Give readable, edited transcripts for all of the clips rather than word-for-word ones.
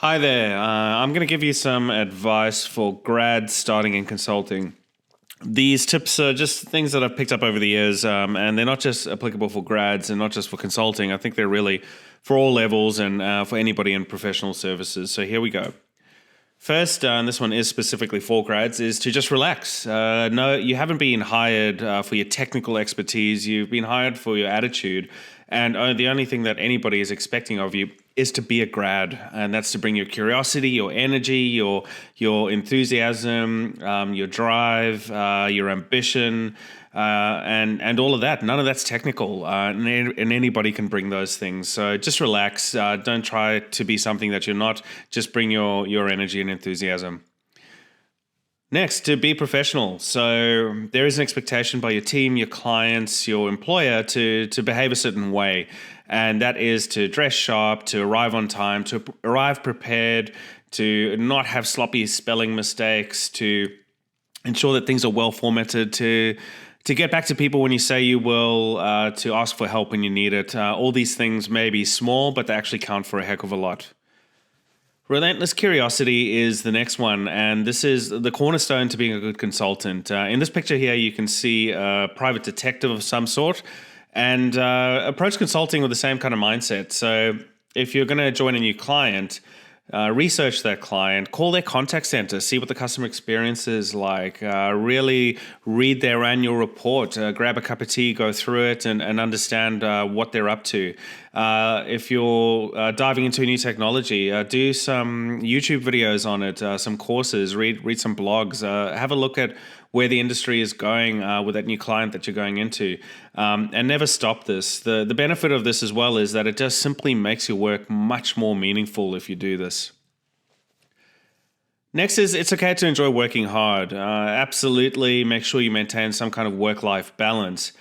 Hi there. I'm going to give you some advice for grads starting in consulting. These tips are just things that I've picked up over the years, and they're not just applicable for grads and not just for consulting. I think they're really for all levels and for anybody in professional services. So here we go. First, and this one is specifically for grads, is to just relax. No, you haven't been hired for your technical expertise. You've been hired for your attitude. And the only thing that anybody is expecting of you is to be a grad. And that's to bring your curiosity, your energy, your enthusiasm, your drive, your ambition, and all of that. None of that's technical, and anybody can bring those things. So just relax. Don't try to be something that you're not. Just bring your energy and enthusiasm. Next, to be professional. So there is an expectation by your team, your clients, your employer to behave a certain way. And that is to dress sharp, to arrive on time, to arrive prepared, to not have sloppy spelling mistakes, to ensure that things are well formatted, to get back to people when you say you will, to ask for help when you need it. All these things may be small, but they actually count for a heck of a lot. Relentless curiosity is the next one, and this is the cornerstone to being a good consultant. In this picture here, you can see a private detective of some sort, and approach consulting with the same kind of mindset. So if you're going to join a new client, research that client, call their contact center, see what the customer experience is like, really read their annual report, grab a cup of tea, go through it and understand what they're up to. If you're diving into a new technology, do some YouTube videos on it, some courses, read some blogs, have a look at where the industry is going with that new client that you're going into, and never stop this. The benefit of this as well is that it just simply makes your work much more meaningful if you do this. Next is it's okay to enjoy working hard. Absolutely make sure you maintain some kind of work-life balance.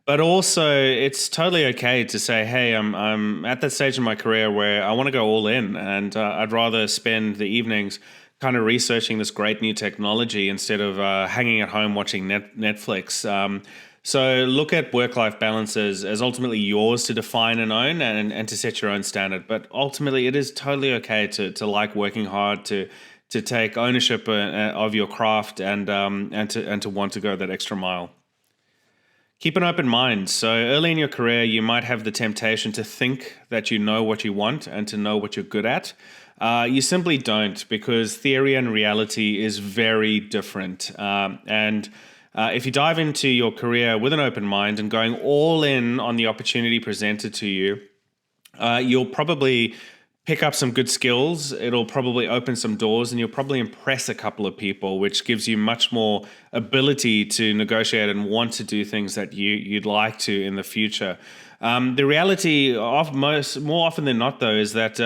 But also, it's totally okay to say, hey, I'm at that stage in my career where I want to go all in, and I'd rather spend the evenings kind of researching this great new technology instead of hanging at home watching Netflix. So look at work-life balance as ultimately yours to define and own and to set your own standard. But ultimately, it is totally okay to like working hard, to take ownership of your craft and to want to go that extra mile. Keep an open mind. So early in your career, you might have the temptation to think that you know what you want and to know what you're good at. You simply don't, because theory and reality is very different. And if you dive into your career with an open mind and going all in on the opportunity presented to you, you'll probably pick up some good skills. It'll probably open some doors, and you'll probably impress a couple of people, which gives you much more ability to negotiate and want to do things that you'd like to in the future. The reality of more often than not, though, is that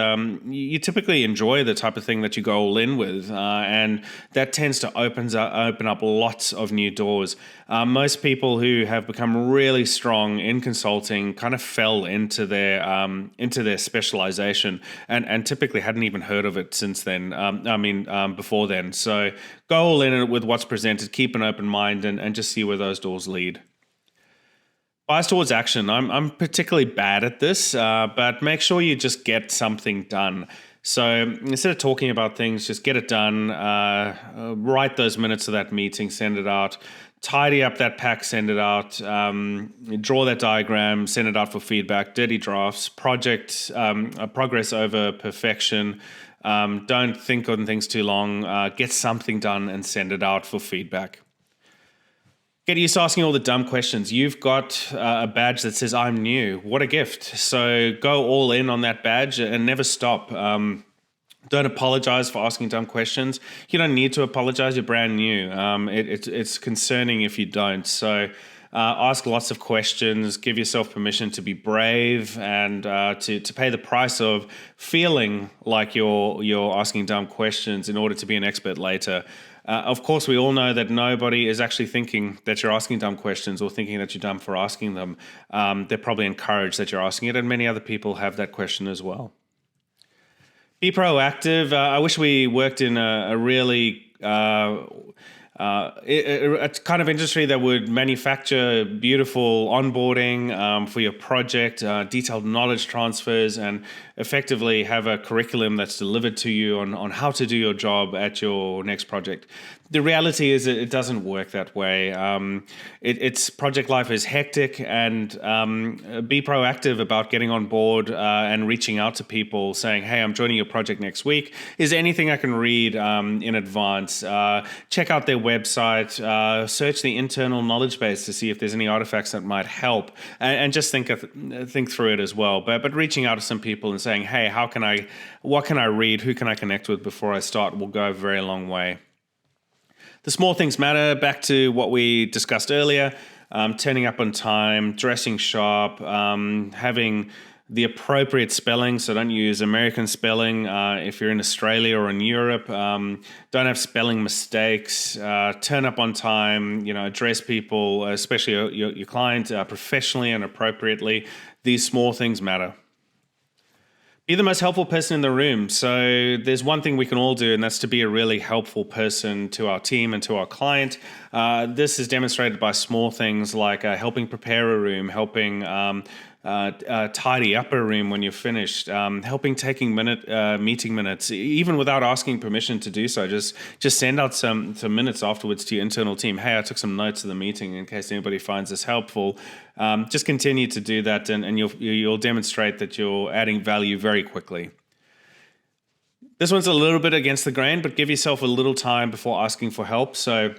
you typically enjoy the type of thing that you go all in with, and that tends to open up lots of new doors. Most people who have become really strong in consulting kind of fell into their specialization, and typically hadn't even heard of it since then. Before then. So go all in with what's presented, keep an open mind, and just see where those doors lead. Bias towards action. I'm particularly bad at this, but make sure you just get something done. So instead of talking about things, just get it done. Write those minutes of that meeting, send it out. Tidy up that pack, send it out. Draw that diagram, send it out for feedback. Dirty drafts, progress over perfection. Don't think on things too long. Get something done and send it out for feedback. Get used to asking all the dumb questions. You've got a badge that says, I'm new. What a gift. So go all in on that badge and never stop. Don't apologize for asking dumb questions. You don't need to apologize. You're brand new. It's concerning if you don't. So ask lots of questions. Give yourself permission to be brave and to pay the price of feeling like you're asking dumb questions in order to be an expert later. Of course, we all know that nobody is actually thinking that you're asking dumb questions or thinking that you're dumb for asking them. They're probably encouraged that you're asking it, and many other people have that question as well. Be proactive. I wish we worked in a really a kind of industry that would manufacture beautiful onboarding for your project, detailed knowledge transfers, and effectively have a curriculum that's delivered to you on how to do your job at your next project. The reality is it doesn't work that way. It's project life is hectic, and be proactive about getting on board and reaching out to people saying, hey, I'm joining your project next week. Is there anything I can read in advance? Check out their website, search the internal knowledge base to see if there's any artifacts that might help, and just think through it as well. But reaching out to some people and saying, hey, what can I read? Who can I connect with before I start will go a very long way. The small things matter. Back to what we discussed earlier, turning up on time, dressing sharp, having the appropriate spelling. So don't use American spelling if you're in Australia or in Europe. Don't have spelling mistakes. Turn up on time. Address people, especially your client, professionally and appropriately. These small things matter. Be the most helpful person in the room. So there's one thing we can all do, and that's to be a really helpful person to our team and to our client. This is demonstrated by small things like helping prepare a room, helping tidy up a room when you're finished, helping taking meeting minutes, even without asking permission to do so. Just send out some minutes afterwards to your internal team. Hey, I took some notes of the meeting in case anybody finds this helpful. Just continue to do that, and you'll demonstrate that you're adding value very quickly. This one's a little bit against the grain, but give yourself a little time before asking for help. So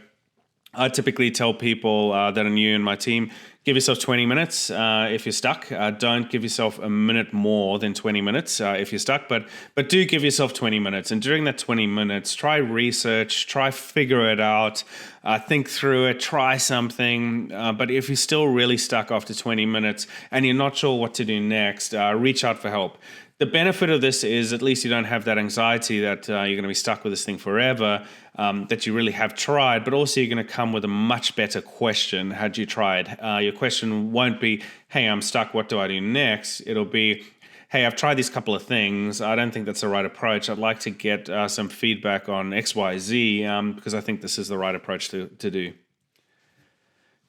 I typically tell people that are new in my team, give yourself 20 minutes if you're stuck. Don't give yourself a minute more than 20 minutes if you're stuck, but do give yourself 20 minutes. And during that 20 minutes, try research, try figure it out, think through it, try something. But if you're still really stuck after 20 minutes and you're not sure what to do next, reach out for help. The benefit of this is at least you don't have that anxiety that you're going to be stuck with this thing forever, that you really have tried, but also you're going to come with a much better question had you tried. Your question won't be, hey, I'm stuck, what do I do next? It'll be, hey, I've tried these couple of things. I don't think that's the right approach. I'd like to get some feedback on X, Y, Z because I think this is the right approach to do.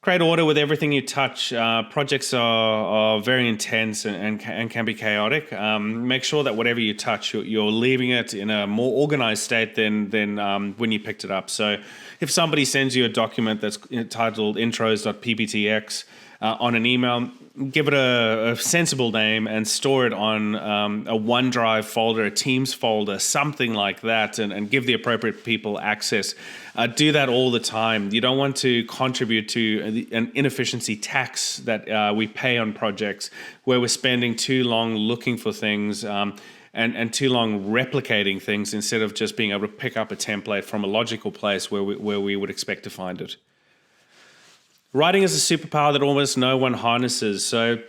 Create order with everything you touch. Projects are very intense and can be chaotic. Make sure that whatever you touch, you're leaving it in a more organized state than when you picked it up. So if somebody sends you a document that's titled intros.pptx on an email, give it a sensible name and store it on a OneDrive folder, a Teams folder, something like that, and give the appropriate people access. Do that all the time. You don't want to contribute to an inefficiency tax that we pay on projects where we're spending too long looking for things and too long replicating things instead of just being able to pick up a template from a logical place where we would expect to find it. Writing is a superpower that almost no one harnesses. So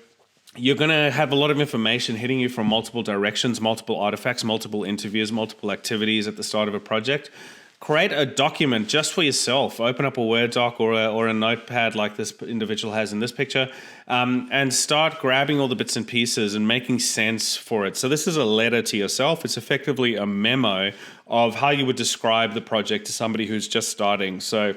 you're going to have a lot of information hitting you from multiple directions, multiple artifacts, multiple interviews, multiple activities at the start of a project. Create a document just for yourself. Open up a Word doc or a notepad like this individual has in this picture, and start grabbing all the bits and pieces and making sense for it. So this is a letter to yourself. It's effectively a memo of how you would describe the project to somebody who's just starting. So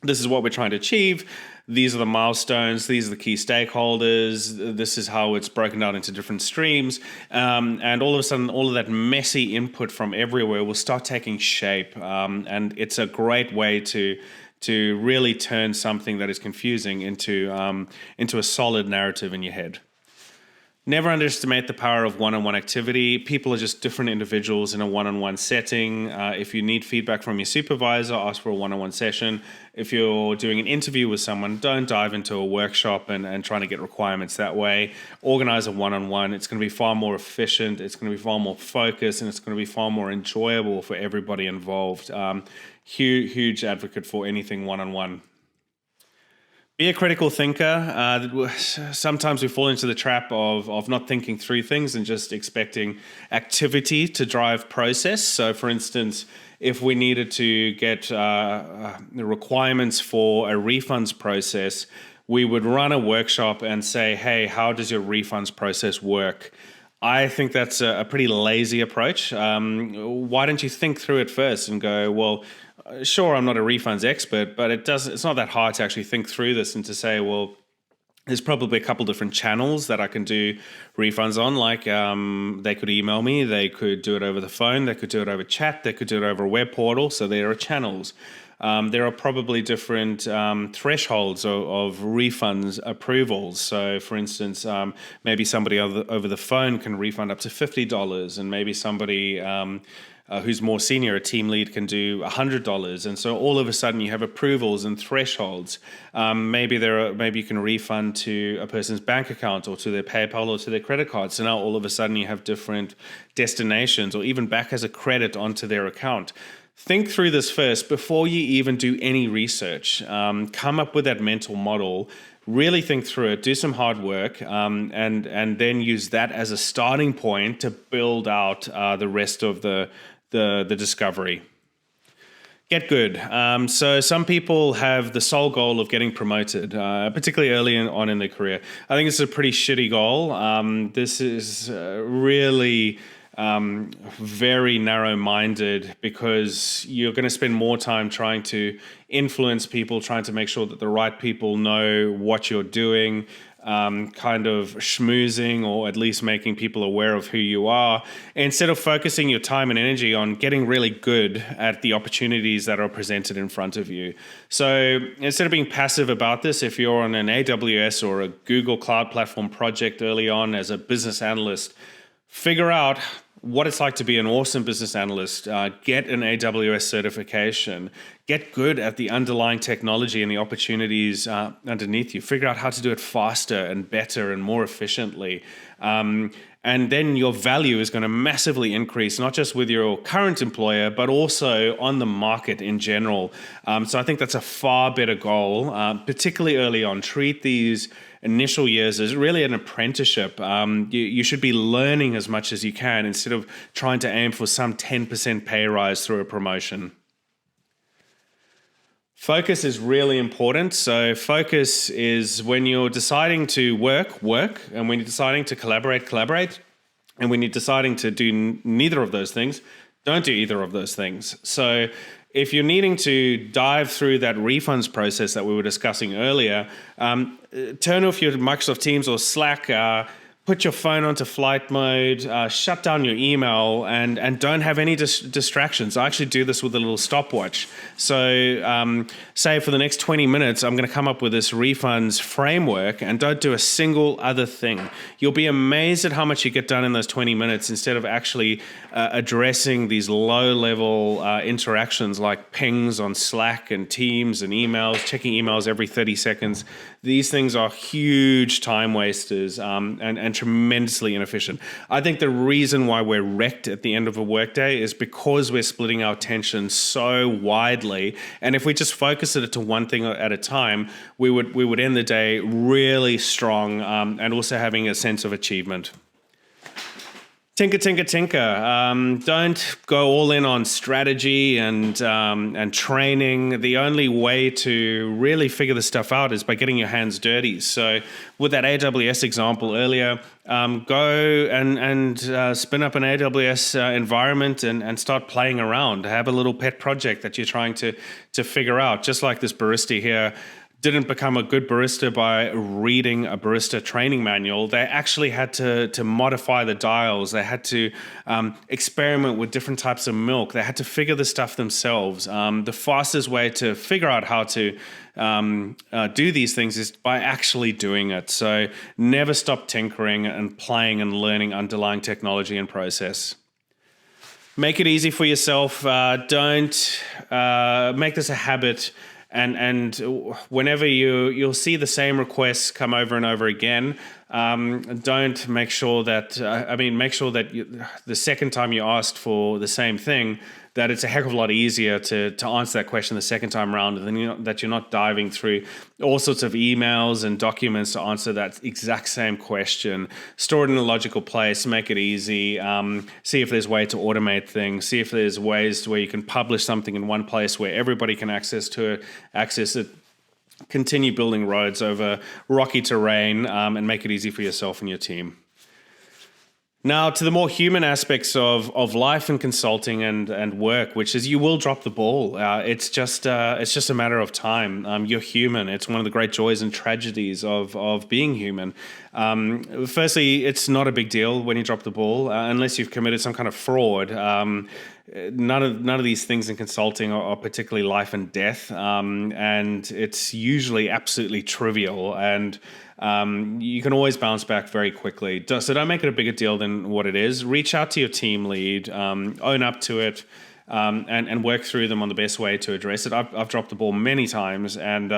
this is what we're trying to achieve. These are the milestones. These are the key stakeholders. This is how it's broken down into different streams. And all of a sudden, all of that messy input from everywhere will start taking shape. And it's a great way to really turn something that is confusing into a solid narrative in your head. Never underestimate the power of one-on-one activity. People are just different individuals in a one-on-one setting. If you need feedback from your supervisor, ask for a one-on-one session. If you're doing an interview with someone, don't dive into a workshop and trying to get requirements that way. Organize a one-on-one. It's going to be far more efficient. It's going to be far more focused, and it's going to be far more enjoyable for everybody involved. Huge advocate for anything one-on-one. Be a critical thinker. Sometimes we fall into the trap of not thinking through things and just expecting activity to drive process. So, for instance, if we needed to get the requirements for a refunds process, we would run a workshop and say, hey, how does your refunds process work? I think that's a pretty lazy approach. Why don't you think through it first and go, well, sure, I'm not a refunds expert, but it's not that hard to actually think through this and to say, well, there's probably a couple different channels that I can do refunds on. Like they could email me, they could do it over the phone, they could do it over chat, they could do it over a web portal. So there are channels. There are probably different thresholds of refunds approvals. So, for instance, maybe somebody over the phone can refund up to $50, and maybe somebody who's more senior, a team lead, can do $100. And so all of a sudden you have approvals and thresholds. Maybe you can refund to a person's bank account or to their PayPal or to their credit card. So now all of a sudden you have different destinations, or even back as a credit onto their account. Think through this first before you even do any research. Come up with that mental model. Really think through it, do some hard work, and then use that as a starting point to build out the rest of the discovery. Get good. So some people have the sole goal of getting promoted, particularly early on in their career. I think it's a pretty shitty goal. This is really very narrow-minded, because you're going to spend more time trying to influence people, trying to make sure that the right people know what you're doing, kind of schmoozing, or at least making people aware of who you are, instead of focusing your time and energy on getting really good at the opportunities that are presented in front of you. So instead of being passive about this, if you're on an AWS or a Google Cloud Platform project early on as a business analyst, figure out what it's like to be an awesome business analyst. Get an AWS certification. Get good at the underlying technology and the opportunities underneath you. Figure out how to do it faster and better and more efficiently. And then your value is going to massively increase, not just with your current employer, but also on the market in general. So I think that's a far better goal, particularly early on. Treat these initial years as really an apprenticeship. You should be learning as much as you can instead of trying to aim for some 10% pay rise through a promotion. Focus is really important. So focus is when you're deciding to work, and when you're deciding to collaborate, and when you're deciding to do neither of those things, don't do either of those things. So if you're needing to dive through that refunds process that we were discussing earlier, turn off your Microsoft Teams or Slack, put your phone onto flight mode, shut down your email, and don't have any distractions. I actually do this with a little stopwatch. So say for the next 20 minutes, I'm going to come up with this refunds framework, and don't do a single other thing. You'll be amazed at how much you get done in those 20 minutes instead of actually addressing these low-level interactions like pings on Slack and Teams and emails, checking emails every 30 seconds. These things are huge time wasters and tremendously inefficient. I think the reason why we're wrecked at the end of a workday is because we're splitting our attention so widely. And if we just focus it to one thing at a time, we would end the day really strong and also having a sense of achievement. Tinker. Don't go all in on strategy and training. The only way to really figure this stuff out is by getting your hands dirty. So with that AWS example earlier, go and spin up an AWS environment and start playing around. Have a little pet project that you're trying to figure out. Just like this barista here didn't become a good barista by reading a barista training manual. They actually had to modify the dials. They had to experiment with different types of milk. They had to figure the stuff themselves. The fastest way to figure out how to do these things is by actually doing it. So never stop tinkering and playing and learning underlying technology and process. Make it easy for yourself. Don't make this a habit. And whenever you'll see the same requests come over and over again, don't make sure that, make sure that the second time you asked for the same thing, that it's a heck of a lot easier to answer that question the second time around, and then that you're not diving through all sorts of emails and documents to answer that exact same question. Store it in a logical place, make it easy, see if there's a way to automate things, see if there's ways where you can publish something in one place where everybody can access it. Continue building roads over rocky terrain and make it easy for yourself and your team. Now, to the more human aspects of life and consulting and work, which is you will drop the ball. It's just a matter of time. You're human. It's one of the great joys and tragedies of being human. Firstly, it's not a big deal when you drop the ball, unless you've committed some kind of fraud. None of these things in consulting are particularly life and death, and it's usually absolutely trivial, and you can always bounce back very quickly. So don't make it a bigger deal than what it is. Reach out to your team lead, own up to it, and work through them on the best way to address it. I've dropped the ball many times, and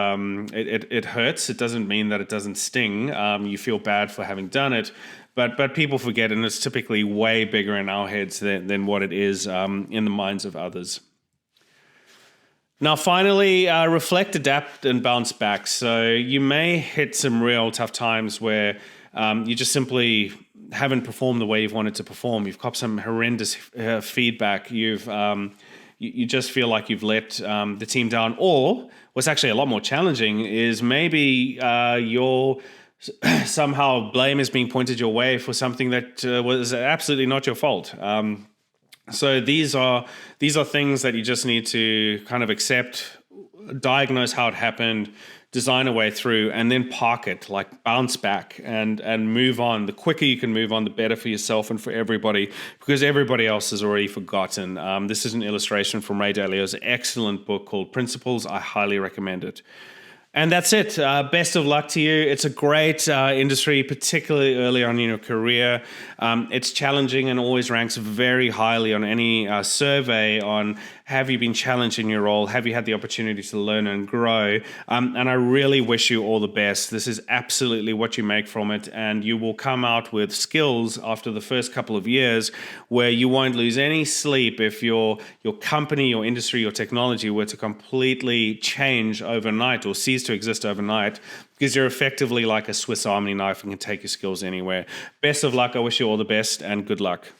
it hurts. It doesn't mean that it doesn't sting. You feel bad for having done it. But people forget, and it's typically way bigger in our heads than what it is in the minds of others. Now, finally, reflect, adapt, and bounce back. So you may hit some real tough times where you just simply haven't performed the way you've wanted to perform. You've got some horrendous feedback. You just feel like you've let the team down. Or what's actually a lot more challenging is maybe you're somehow blame is being pointed your way for something that was absolutely not your fault. So these are things that you just need to kind of accept, diagnose how it happened, design a way through, and then park it, like bounce back and move on. The quicker you can move on, the better for yourself and for everybody, because everybody else has already forgotten. This is an illustration from Ray Dalio's excellent book called Principles. I highly recommend it. And that's it. Best of luck to you. It's a great industry, particularly early on in your career. It's challenging and always ranks very highly on any survey on have you been challenged in your role? Have you had the opportunity to learn and grow? And I really wish you all the best. This is absolutely what you make from it. And you will come out with skills after the first couple of years where you won't lose any sleep if your company, your industry, your technology were to completely change overnight or cease to exist overnight, because you're effectively like a Swiss Army knife and can take your skills anywhere. Best of luck. I wish you all the best and good luck.